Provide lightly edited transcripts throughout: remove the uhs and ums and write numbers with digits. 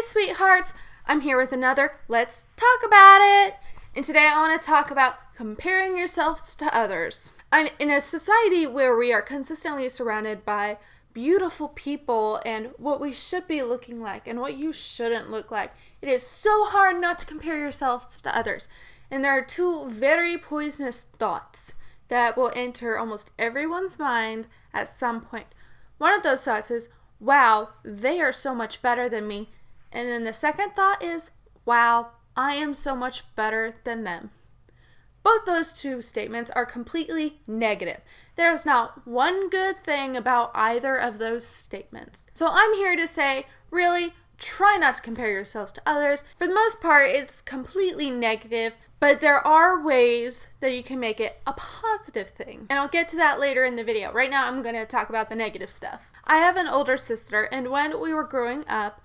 sweethearts, I'm here with another Let's Talk About It. And today I want to talk about comparing yourselves to others. And in a society where we are consistently surrounded by beautiful people and what we should be looking like and what you shouldn't look like, it is so hard not to compare yourselves to others. And there are two very poisonous thoughts that will enter almost everyone's mind at some point. One of those thoughts is, wow, they are so much better than me. And then the second thought is, wow, I am so much better than them. Both those two statements are completely negative. There is not one good thing about either of those statements. So I'm here to say, really, try not to compare yourselves to others. For the most part, it's completely negative, but there are ways that you can make it a positive thing. And I'll get to that later in the video. Right now, I'm going to talk about the negative stuff. I have an older sister, and when we were growing up,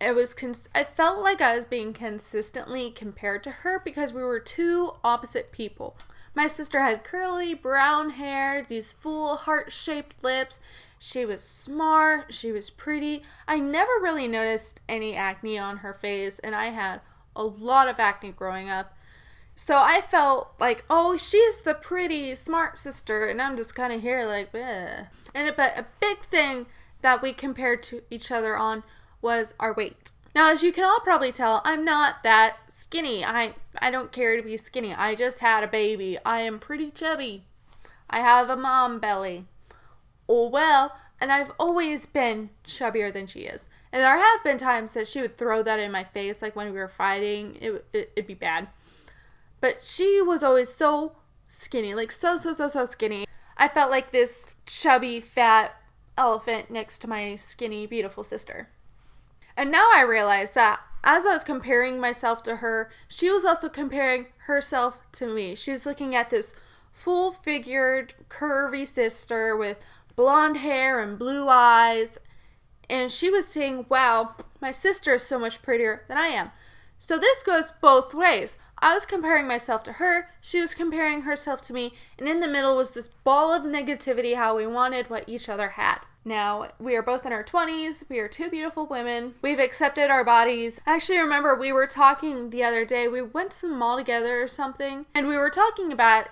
I felt like I was being consistently compared to her because we were two opposite people. My sister had curly brown hair, these full heart-shaped lips. She was smart, she was pretty. I never really noticed any acne on her face, and I had a lot of acne growing up. So I felt like, oh, she's the pretty, smart sister, and I'm just kind of here like, bleh. But a big thing that we compared to each other on was our weight. Now, as you can all probably tell, I'm not that skinny. I don't care to be skinny. I just had a baby. I am pretty chubby. I have a mom belly. Oh well, and I've always been chubbier than she is. And there have been times that she would throw that in my face, like when we were fighting, it'd be bad. But she was always so skinny, like so skinny. I felt like this chubby, fat elephant next to my skinny, beautiful sister. And now I realize that as I was comparing myself to her, she was also comparing herself to me. She's looking at this full-figured, curvy sister with blonde hair and blue eyes. And she was saying, wow, my sister is so much prettier than I am. So this goes both ways. I was comparing myself to her, she was comparing herself to me, and in the middle was this ball of negativity how we wanted what each other had. Now, we are both in our 20s, we are two beautiful women, we've accepted our bodies. I actually remember we were talking the other day, we went to the mall together or something, and we were talking about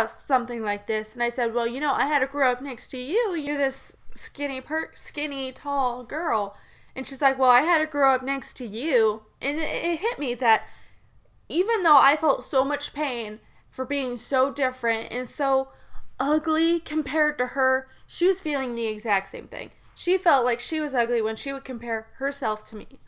something like this, and I said, well, you know, I had to grow up next to you, you're this skinny, tall girl. And she's like, well, I had to grow up next to you. And it hit me that even though I felt so much pain for being so different and so ugly compared to her, she was feeling the exact same thing. She felt like she was ugly when she would compare herself to me.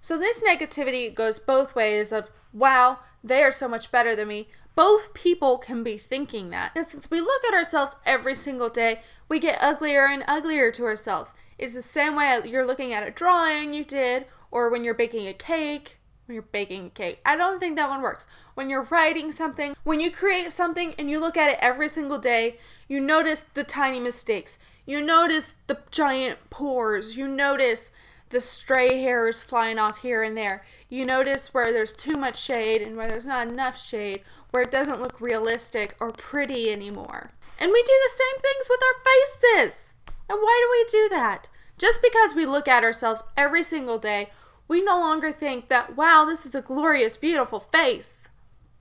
So this negativity goes both ways of, wow, they are so much better than me. Both people can be thinking that. And since we look at ourselves every single day, we get uglier and uglier to ourselves. It's the same way you're looking at a drawing you did, or when you're baking a cake. I don't think that one works. When you're writing something, when you create something and you look at it every single day, you notice the tiny mistakes. You notice the giant pores. You notice the stray hairs flying off here and there. You notice where there's too much shade and where there's not enough shade, where it doesn't look realistic or pretty anymore. And we do the same things with our faces. And why do we do that? Just because we look at ourselves every single day, we no longer think that, wow, this is a glorious, beautiful face.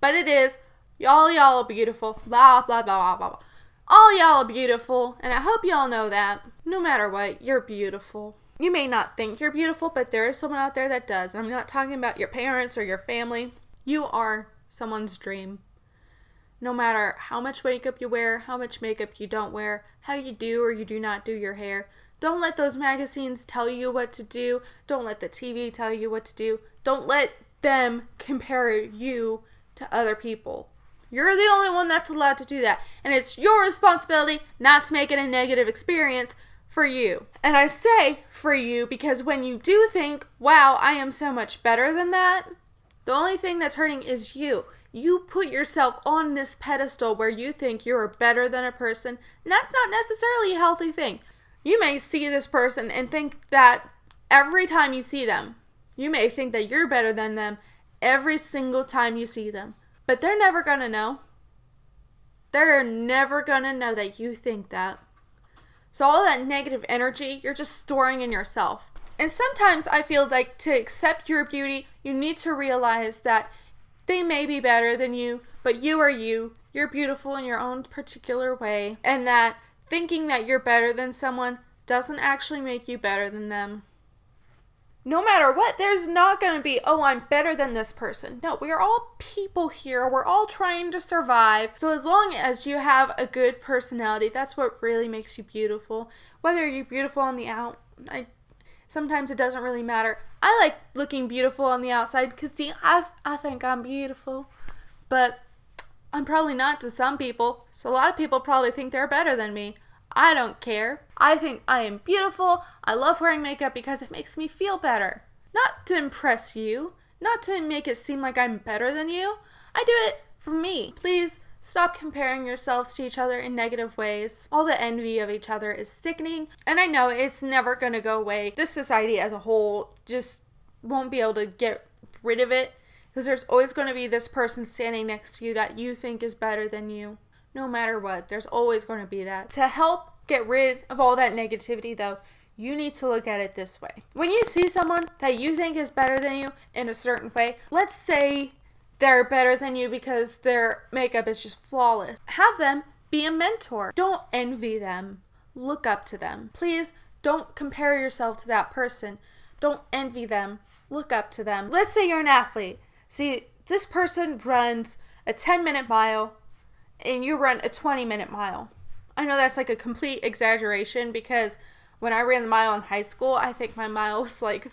But it is. Y'all are beautiful. Blah, blah, blah, blah, blah. All y'all are beautiful, and I hope y'all know that. No matter what, you're beautiful. You may not think you're beautiful, but there is someone out there that does. I'm not talking about your parents or your family. You are someone's dream. No matter how much makeup you wear, how much makeup you don't wear, how you do or you do not do your hair, don't let those magazines tell you what to do. Don't let the TV tell you what to do. Don't let them compare you to other people. You're the only one that's allowed to do that. And it's your responsibility not to make it a negative experience for you. And I say for you because when you do think, wow, I am so much better than that, the only thing that's hurting is you. You put yourself on this pedestal where you think you're better than a person, and that's not necessarily a healthy thing. You may see this person and think that every time you see them, you may think that you're better than them every single time you see them. But they're never going to know. They're never going to know that you think that. So all that negative energy, you're just storing in yourself. And sometimes I feel like to accept your beauty, you need to realize that they may be better than you, but you are you. You're beautiful in your own particular way. And that thinking that you're better than someone doesn't actually make you better than them. No matter what, there's not going to be, oh, I'm better than this person. No, we are all people here. We're all trying to survive. So as long as you have a good personality, that's what really makes you beautiful. Whether you're beautiful on the sometimes it doesn't really matter. I like looking beautiful on the outside because, I think I'm beautiful. But I'm probably not to some people. So a lot of people probably think they're better than me. I don't care. I think I am beautiful. I love wearing makeup because it makes me feel better. Not to impress you. Not to make it seem like I'm better than you. I do it for me. Please stop comparing yourselves to each other in negative ways. All the envy of each other is sickening. And I know it's never going to go away. This society as a whole just won't be able to get rid of it. Because there's always going to be this person standing next to you that you think is better than you. No matter what, there's always going to be that. To help get rid of all that negativity, though, you need to look at it this way. When you see someone that you think is better than you in a certain way, let's say they're better than you because their makeup is just flawless. Have them be a mentor. Don't envy them. Look up to them. Please don't compare yourself to that person. Don't envy them. Look up to them. Let's say you're an athlete. See, this person runs a 10-minute mile and you run a 20-minute mile. I know that's like a complete exaggeration because when I ran the mile in high school, I think my mile was like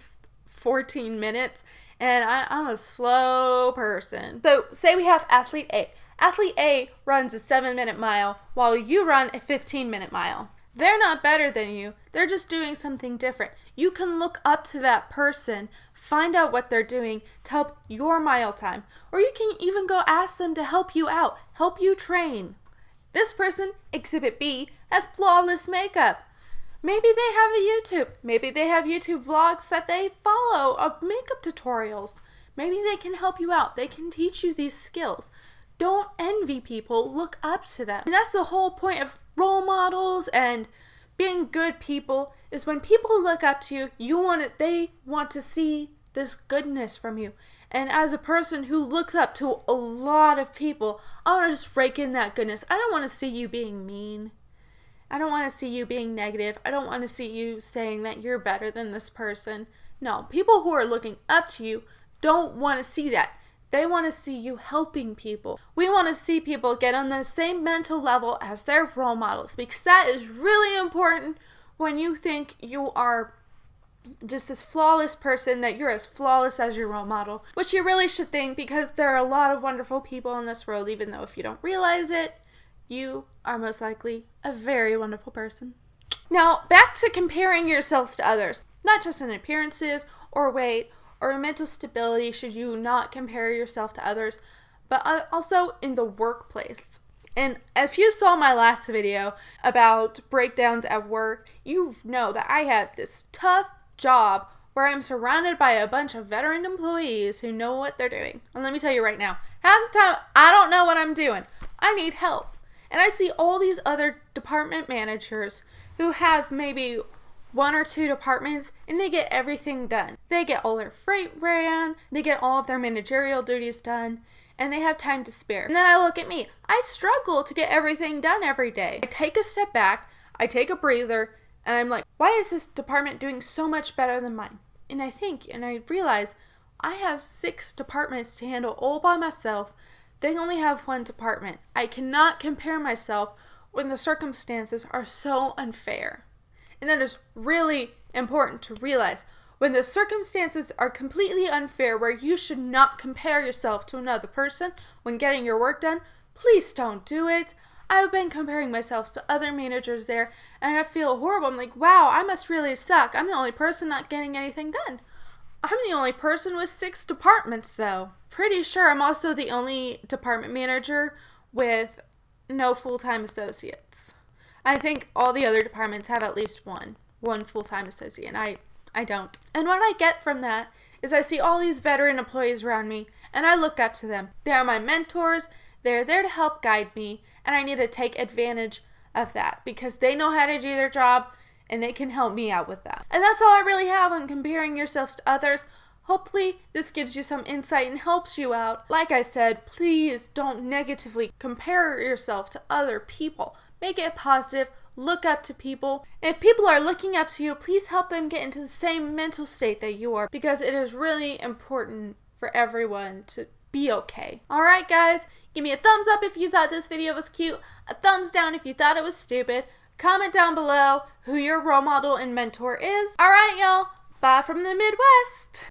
14 minutes and I'm a slow person. So say we have athlete A. Athlete A runs a 7-minute mile while you run a 15-minute mile. They're not better than you. They're just doing something different. You can look up to that person, find out what they're doing to help your mile time. Or you can even go ask them to help you out, help you train. This person, Exhibit B, has flawless makeup. Maybe they have a YouTube. Maybe they have YouTube vlogs that they follow of makeup tutorials. Maybe they can help you out. They can teach you these skills. Don't envy people. Look up to them. And that's the whole point of role models and being good people is when people look up to you, they want to see this goodness from you. And as a person who looks up to a lot of people, I want to just rake in that goodness. I don't want to see you being mean. I don't want to see you being negative. I don't want to see you saying that you're better than this person. No, people who are looking up to you don't want to see that. They want to see you helping people. We want to see people get on the same mental level as their role models because that is really important when you think you are just this flawless person, that you're as flawless as your role model, which you really should think because there are a lot of wonderful people in this world, even though if you don't realize it, you are most likely a very wonderful person. Now, back to comparing yourselves to others, not just in appearances or weight or mental stability should you not compare yourself to others, but also in the workplace. And if you saw my last video about breakdowns at work, you know that I have this tough job where I'm surrounded by a bunch of veteran employees who know what they're doing. And let me tell you right now, half the time I don't know what I'm doing. I need help. And I see all these other department managers who have maybe 1 or 2 departments and they get everything done. They get all their freight ran, they get all of their managerial duties done, and they have time to spare. And then I look at me. I struggle to get everything done every day. I take a step back, I take a breather, and I'm like, why is this department doing so much better than mine? And I think, and I realize, I have 6 departments to handle all by myself. They only have 1 department. I cannot compare myself when the circumstances are so unfair. And that is really important to realize. When the circumstances are completely unfair, where you should not compare yourself to another person when getting your work done, please don't do it. I've been comparing myself to other managers there, and I feel horrible. I'm like, wow, I must really suck. I'm the only person not getting anything done. I'm the only person with 6 departments, though. Pretty sure I'm also the only department manager with no full-time associates. I think all the other departments have at least one full-time associate, and I don't. And what I get from that is I see all these veteran employees around me, and I look up to them. They are my mentors. They're there to help guide me, and I need to take advantage of that because they know how to do their job, and it can help me out with that. And that's all I really have on comparing yourselves to others. Hopefully this gives you some insight and helps you out. Like I said, please don't negatively compare yourself to other people. Make it positive. Look up to people. If people are looking up to you, please help them get into the same mental state that you are, because it is really important for everyone to be okay. Alright guys, give me a thumbs up if you thought this video was cute, a thumbs down if you thought it was stupid, comment down below who your role model and mentor is. Alright y'all, bye from the Midwest!